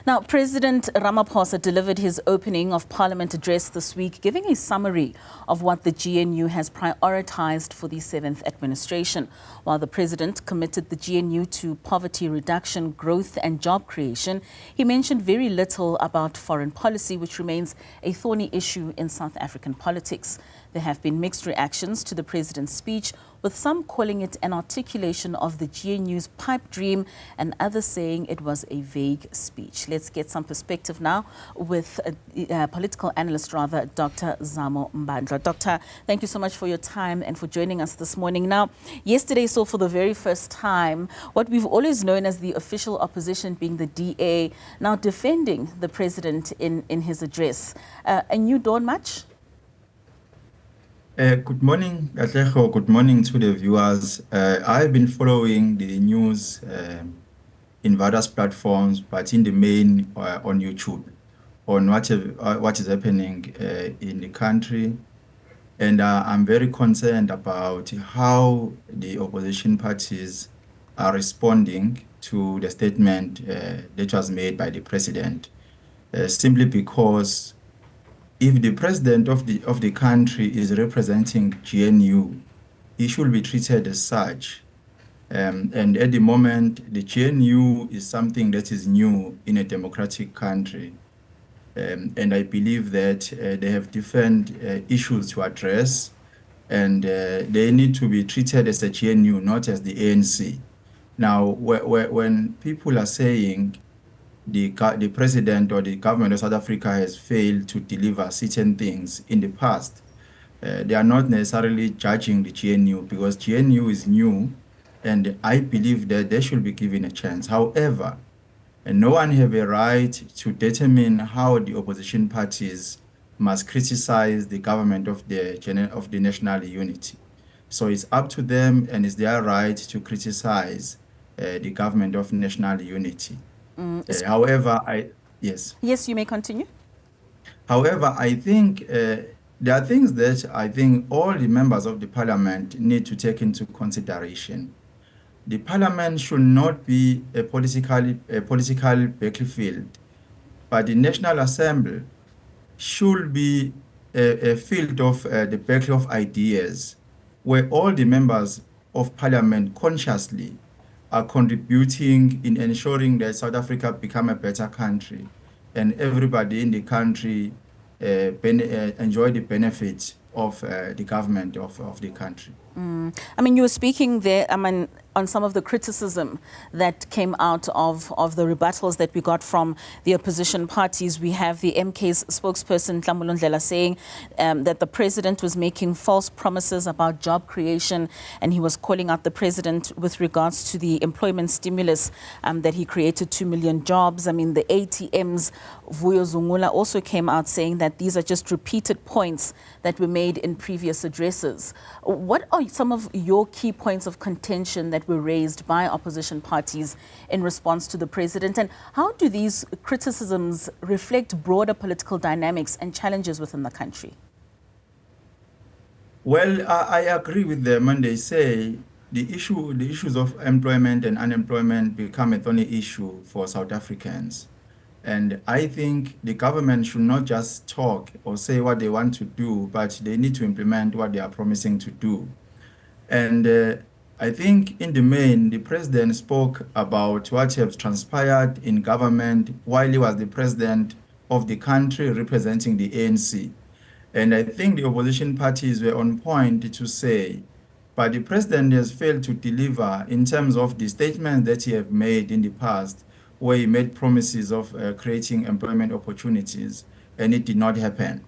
Now, President Ramaphosa delivered his opening of Parliament address this week, giving a summary of what the GNU has prioritized for the 7th administration. While the president committed the GNU to poverty reduction, growth and job creation, he mentioned very little about foreign policy, which remains a thorny issue in South African politics. There have been mixed reactions to the president's speech, with some calling it an articulation of the GNU's pipe dream and others saying it was a vague speech. Let's get some perspective now with political analyst, Dr Zamo Mbandlwa. Doctor, thank you so much for your time and for joining us this morning. Now, yesterday saw for the very first time what we've always known as the official opposition, being the DA, now defending the president in his address. A new dawn much? Good morning, Atlejo. Good morning to the viewers. I've been following the news in various platforms, but in the main on YouTube, on what is happening in the country. And I'm very concerned about how the opposition parties are responding to the statement that was made by the president, simply because if the president of the country is representing GNU, he should be treated as such. And at the moment, the GNU is something that is new in a democratic country. And I believe that they have different issues to address, and they need to be treated as a GNU, not as the ANC. Now, when people are saying the president or the government of South Africa has failed to deliver certain things in the past, they are not necessarily judging the GNU, because GNU is new, and I believe that they should be given a chance. However, no one has a right to determine how the opposition parties must criticize the government of the national unity. So it's up to them, and it's their right to criticize the government of national unity. However, yes, you may continue. However, I think there are things that I think all the members of the parliament need to take into consideration. The parliament should not be a political battlefield, but the National Assembly should be a field of the battle of ideas, where all the members of parliament consciously are contributing in ensuring that South Africa become a better country, and everybody in the country enjoy the benefits of the government of the country. I mean, you were speaking there, on some of the criticism that came out of the rebuttals that we got from the opposition parties. We have the MK's spokesperson, Ndlela, saying that the president was making false promises about job creation, and he was calling out the president with regards to the employment stimulus that he created 2 million jobs. I mean, the ATMs, Vuyo Zungula also came out saying that these are just repeated points that were made in previous addresses. What are some of your key points of contention that were raised by opposition parties in response to the president, and how do these criticisms reflect broader political dynamics and challenges within the country? Well, I agree with them when they say the issues of employment and unemployment become a thorny issue for South Africans. And I think the government should not just talk or say what they want to do, but they need to implement what they are promising to do. And I think in the main, the president spoke about what has transpired in government while he was the president of the country representing the ANC. And I think the opposition parties were on point to say, but the president has failed to deliver in terms of the statements that he has made in the past, where he made promises of creating employment opportunities, and it did not happen.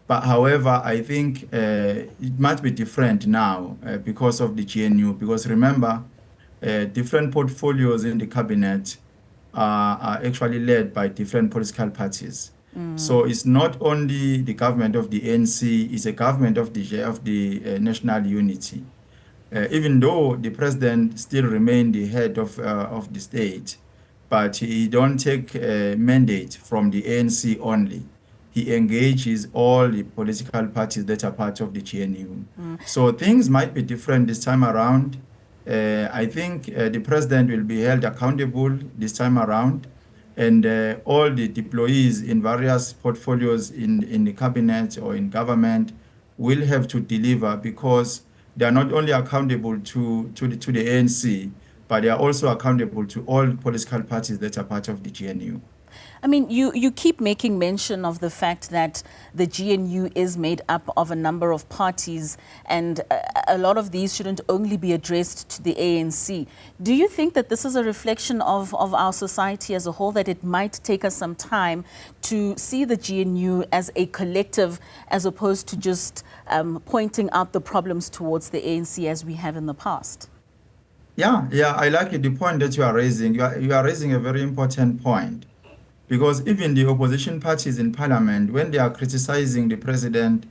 But however, I think it might be different now because of the GNU, because remember, different portfolios in the cabinet are actually led by different political parties. So it's not only the government of the ANC, it's a government of the national unity. Even though the president still remains the head of the state, but he don't take a mandate from the ANC only. He engages all the political parties that are part of the GNU. So things might be different this time around. I think the president will be held accountable this time around. and all the deployees in various portfolios in the cabinet or in government will have to deliver, because they are not only accountable to the ANC, but they are also accountable to all political parties that are part of the GNU. I mean, you keep making mention of the fact that the GNU is made up of a number of parties, and a lot of these shouldn't only be addressed to the ANC. Do you think that this is a reflection of our society as a whole, that it might take us some time to see the GNU as a collective, as opposed to just pointing out the problems towards the ANC as we have in the past? Yeah, I like the point that you are raising. You are raising a very important point. Because even the opposition parties in parliament, when they are criticizing the president,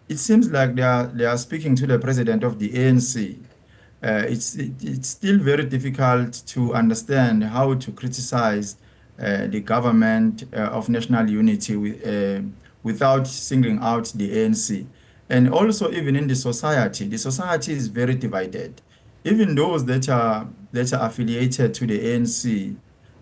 it seems like they are speaking to the president of the ANC. It's still very difficult to understand how to criticize the government of national unity without singling out the ANC. And also, even in the society is very divided. Even those that are affiliated to the ANC,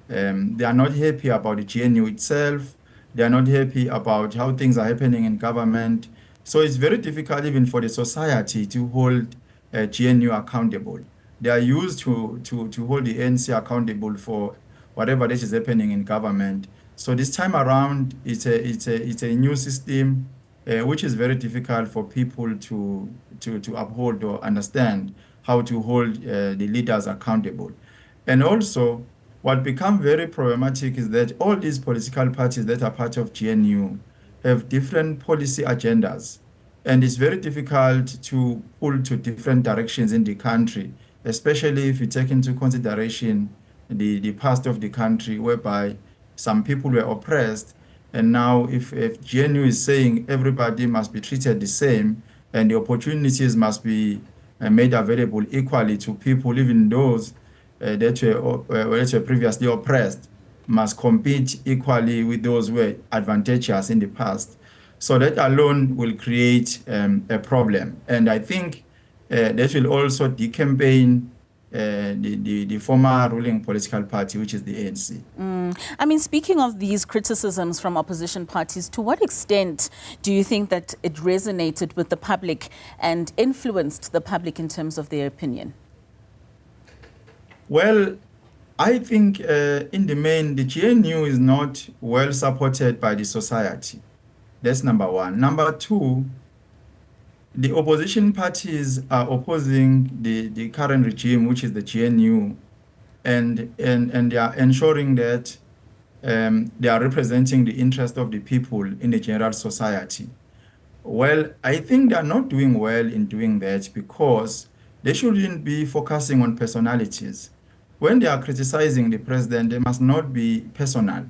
they are not happy about the GNU itself. They are not happy about how things are happening in government. So it's very difficult even for the society to hold GNU accountable. They are used to hold the ANC accountable for whatever that is happening in government. So this time around, it's a new system which is very difficult for people to uphold or understand how to hold the leaders accountable. And also, what becomes very problematic is that all these political parties that are part of GNU have different policy agendas. And it's very difficult to pull to different directions in the country, especially if you take into consideration the past of the country, whereby some people were oppressed. And now if GNU is saying everybody must be treated the same and the opportunities must be made available equally to people, even those that were previously oppressed, must compete equally with those who were advantageous in the past. So that alone will create a problem. And I think that will also decampaign the former ruling political party, which is the ANC. I mean, speaking of these criticisms from opposition parties, to what extent do you think that it resonated with the public and influenced the public in terms of their opinion? Well, I think in the main, the GNU is not well supported by the society. That's number one. Number two, the opposition parties are opposing the current regime, which is the GNU, and they are ensuring that they are representing the interest of the people in the general society. Well, I think they are not doing well in doing that, because they shouldn't be focusing on personalities. When they are criticizing the president, they must not be personal,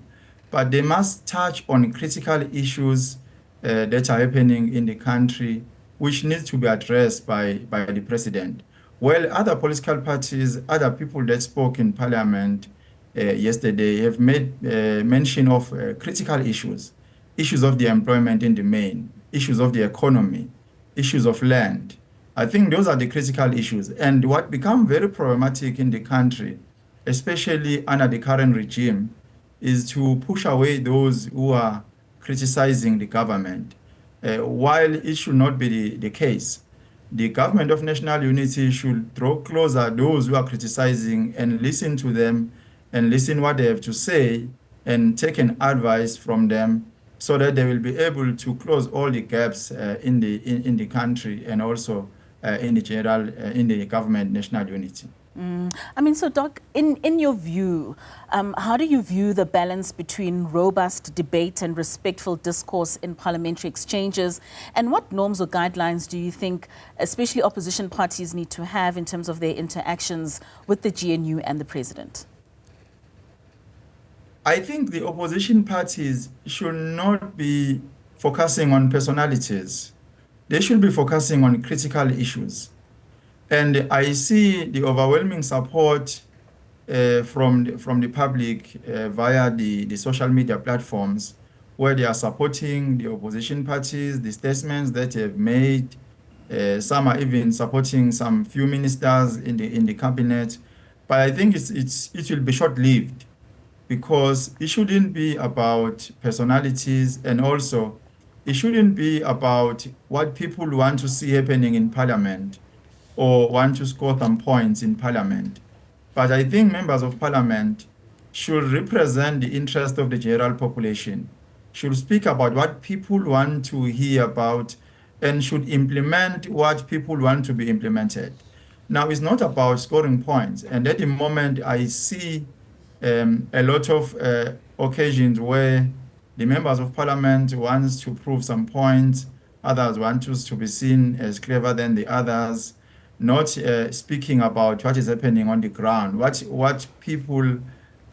but they must touch on critical issues that are happening in the country, which needs to be addressed by the president. Well, other political parties, other people that spoke in parliament yesterday have made mention of critical issues of the employment in the main, issues of the economy, issues of land. I think those are the critical issues. And what become very problematic in the country, especially under the current regime, is to push away those who are criticizing the government. While it should not be the case, the government of national unity should draw closer those who are criticizing and listen to them and listen what they have to say and take an advice from them, so that they will be able to close all the gaps in the country and also in the government national unity. I mean, so Doc, in your view, how do you view the balance between robust debate and respectful discourse in parliamentary exchanges? And what norms or guidelines do you think, especially opposition parties, need to have in terms of their interactions with the GNU and the president? I think the opposition parties should not be focusing on personalities. They should be focusing on critical issues. And I see the overwhelming support from the public via the social media platforms, where they are supporting the opposition parties, the statements that they have made. Some are even supporting some few ministers in the cabinet. But I think it will be short-lived. because it shouldn't be about personalities, and also it shouldn't be about what people want to see happening in Parliament or want to score some points in Parliament. But I think members of Parliament should represent the interest of the general population, should speak about what people want to hear about, and should implement what people want to be implemented. Now, it's not about scoring points. And at the moment, I see a lot of occasions where the members of Parliament want to prove some points, others want us to be seen as clever than the others, not speaking about what is happening on the ground, what people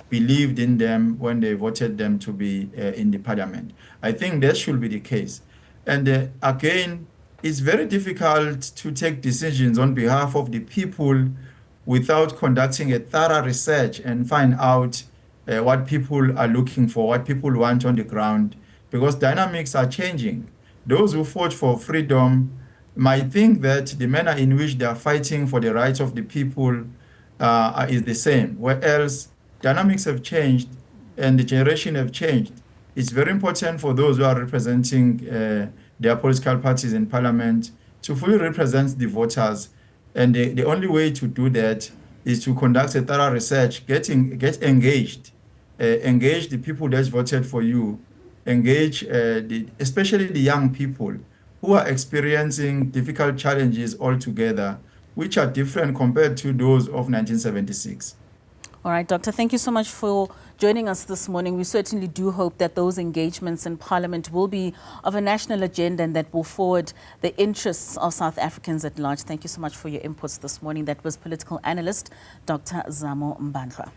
believed in them when they voted them to be in the Parliament. I think that should be the case. And again, it's very difficult to take decisions on behalf of the people without conducting a thorough research and find out what people are looking for, what people want on the ground, because dynamics are changing. Those who fought for freedom might think that the manner in which they are fighting for the rights of the people is the same, whereas dynamics have changed and the generation have changed. It's very important for those who are representing their political parties in Parliament to fully represent the voters. And the only way to do that is to conduct a thorough research, get engaged, engage the people that voted for you, engage especially the young people who are experiencing difficult challenges altogether, which are different compared to those of 1976. All right, Doctor, thank you so much for joining us this morning. We certainly do hope that those engagements in Parliament will be of a national agenda and that will forward the interests of South Africans at large. Thank you so much for your inputs this morning. That was political analyst Dr. Zamo Mbandlwa.